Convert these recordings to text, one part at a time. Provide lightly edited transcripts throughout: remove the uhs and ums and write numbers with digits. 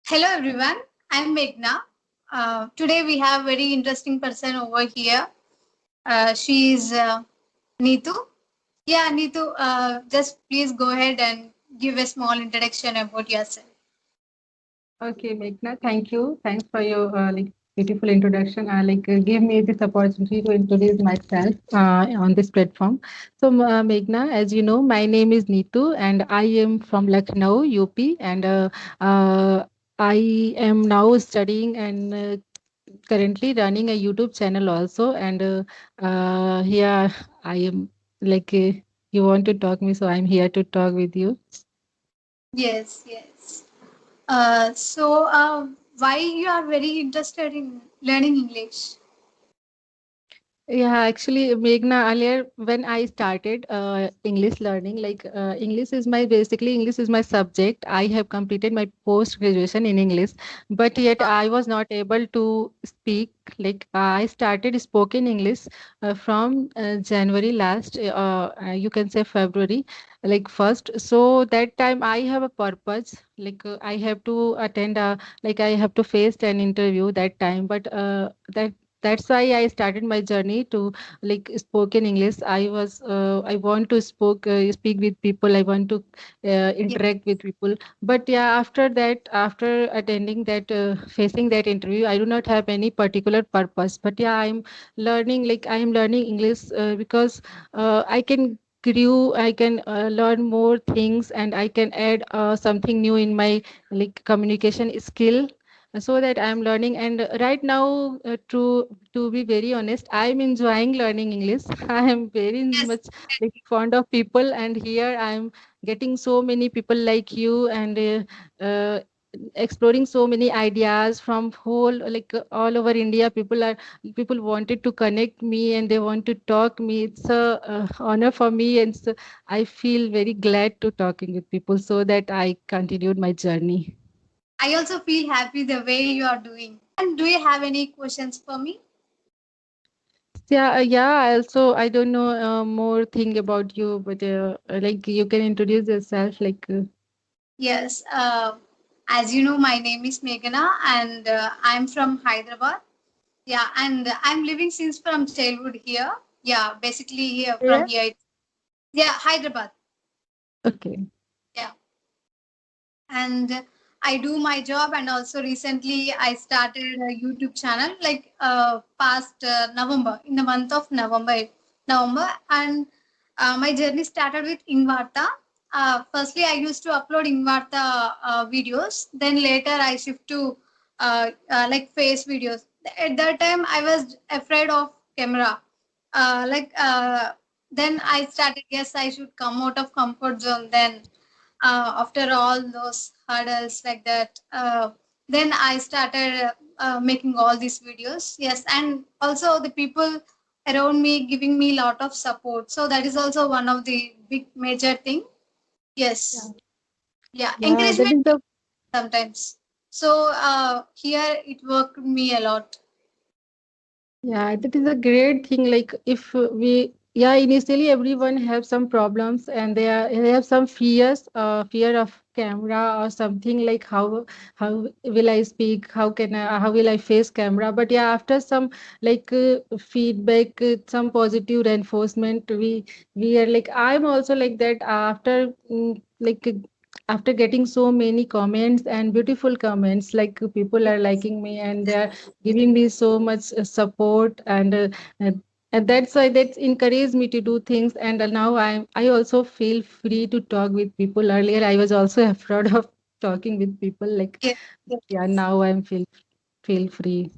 Hello everyone, I'm Meghna. Today we have very interesting person over here. She is Neetu. Yeah, Neetu, just please go ahead and give a small introduction about yourself. Okay, Meghna, thank you. Thanks for your beautiful introduction. Give me this opportunity to introduce myself on this platform. Meghna, as you know, my name is Neetu, and I am from Lucknow, UP, and I am now studying and currently running a YouTube channel also. And here I am like you want to talk me, so I'm here to talk with you. Yes, yes. Why you are very interested in learning English? Yeah, actually, Meghna, earlier when I started English learning, English is my subject. I have completed my post graduation in English, but yet I was not able to speak. I started spoken English from January last, you can say February, like first. So that time I have a purpose, I have to attend I have to face an interview that time, but that's why I started my journey to spoken English. I want to speak with people. I want to Yes, interact with people. But yeah, after that, after attending that, facing that interview, I do not have any particular purpose. But yeah, I am learning English because I can grew I can learn more things, and I can add something new in my communication skill, so that I'm learning. And right now, to be very honest, I'm enjoying learning English. I am very yes. much fond of people, and here I'm getting so many people like you, and exploring so many ideas from whole all over India. People wanted to connect me, and they want to talk me. It's a honor for me, and so I feel very glad to talking with people, so that I continued my journey. I also feel happy the way you are doing. And do you have any questions for me? Yeah, yeah. I don't know more thing about you, but you can introduce yourself. Yes. As you know, my name is Meghana, and I'm from Hyderabad. Yeah, and I'm living since from childhood here. Yeah, basically here from Yeah. here. Yeah, Hyderabad. Okay. Yeah, and I do my job, and also recently I started a YouTube channel like past November, in the month of November, and my journey started with Ingvarta. Firstly, I used to upload Ingvarta videos. Then later, I shift to like face videos. At that time, I was afraid of camera. Like then I started. Yes, I should come out of comfort zone. Then after all those hurdles like that, then I started making all these videos. Yes, and also the people around me giving me a lot of support. So that is also one of the big major thing. Yeah. Yes, yeah, Yeah, that encouragement is the sometimes. So here it worked me a lot. Yeah, that is a great thing. Like if we, yeah, initially everyone have some problems, and they have some fears, fear of camera or something, like how will I speak? How will I face camera? But yeah, after some feedback, some positive reinforcement, we are like, I'm also like that. After after getting so many comments and beautiful comments, people are liking me, and they are giving me so much support, and that's why that encouraged me to do things. And now I also feel free to talk with people. Earlier I was also afraid of talking with people, Yes, yeah, now I'm feel free.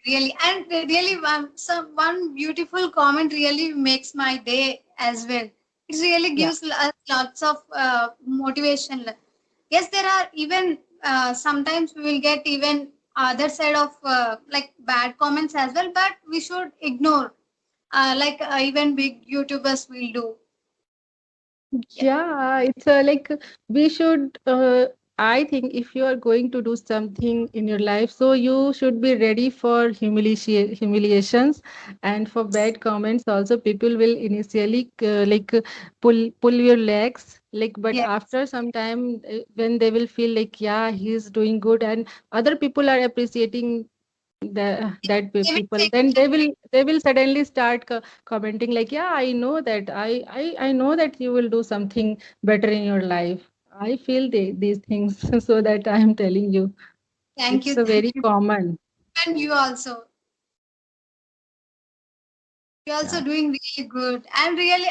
really, and really, one beautiful comment really makes my day as well. It really Yeah. gives us lots of motivation. Yes, there are even sometimes we will get even other side of like bad comments as well, but we should ignore. Even big YouTubers will do. Yeah. Yeah, it's we should. I think if you are going to do something in your life, so you should be ready for humiliations and for bad comments. Also, people will initially pull your legs, like, but Yes. after some time, when they will feel like, yeah, he's doing good, and other people are appreciating They will people, take then it. they will suddenly start commenting like, yeah, I know that I know that you will do something better in your life. I feel these things, so that I am telling you, Thank it's you. a Thank very you. common. And you also. You're also Yeah. doing really good. And really,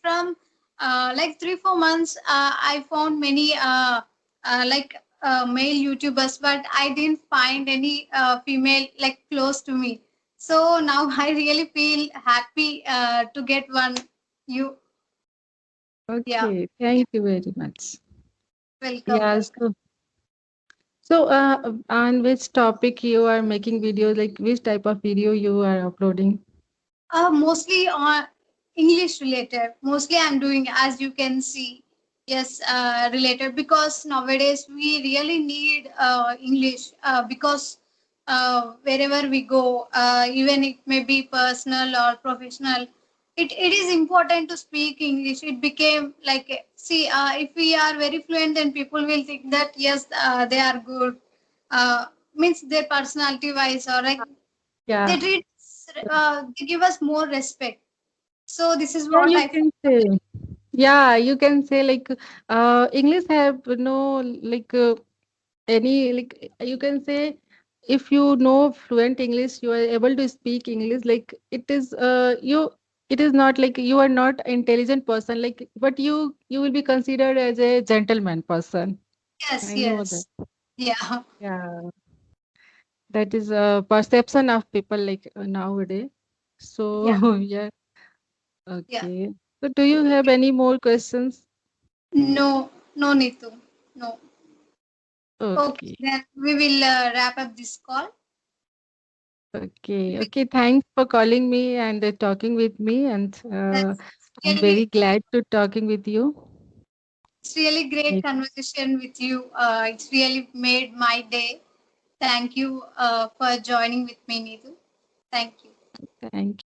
from like 3 4 months, I found many like male YouTubers, but I didn't find any female like close to me. So now I really feel happy to get one. You, yeah, Okay, thank you very much. welcome, Yeah, welcome. so on which topic you are making videos, like which type of video you are uploading? Mostly on English related. Mostly I'm doing, as you can see, yes, related, because nowadays we really need English because wherever we go, even it may be personal or professional, it is important to speak English. It became like, see, if we are very fluent, then people will think that yes, they are good. Means their personality wise, or like Yeah. they treat they give us more respect. So this is Yeah, what you I can say. Yeah, you can say like English have no like any like you can say, if you know fluent English, you are able to speak English. Like it is it is not like you are not intelligent person, like, but you will be considered as a gentleman person. yes, I know that. yes, yeah, Yeah, that is a perception of people like nowadays. yeah, So yeah, yeah. okay. So do you have any more questions? No, no need to. No. Okay, Okay. then we will wrap up this call. Okay, okay. Thanks for calling me and talking with me, and That's I'm very really, glad to talking with you. it's really great Like, conversation with you. It's really made my day. Thank you for joining with me, Neetu. Thank you. thank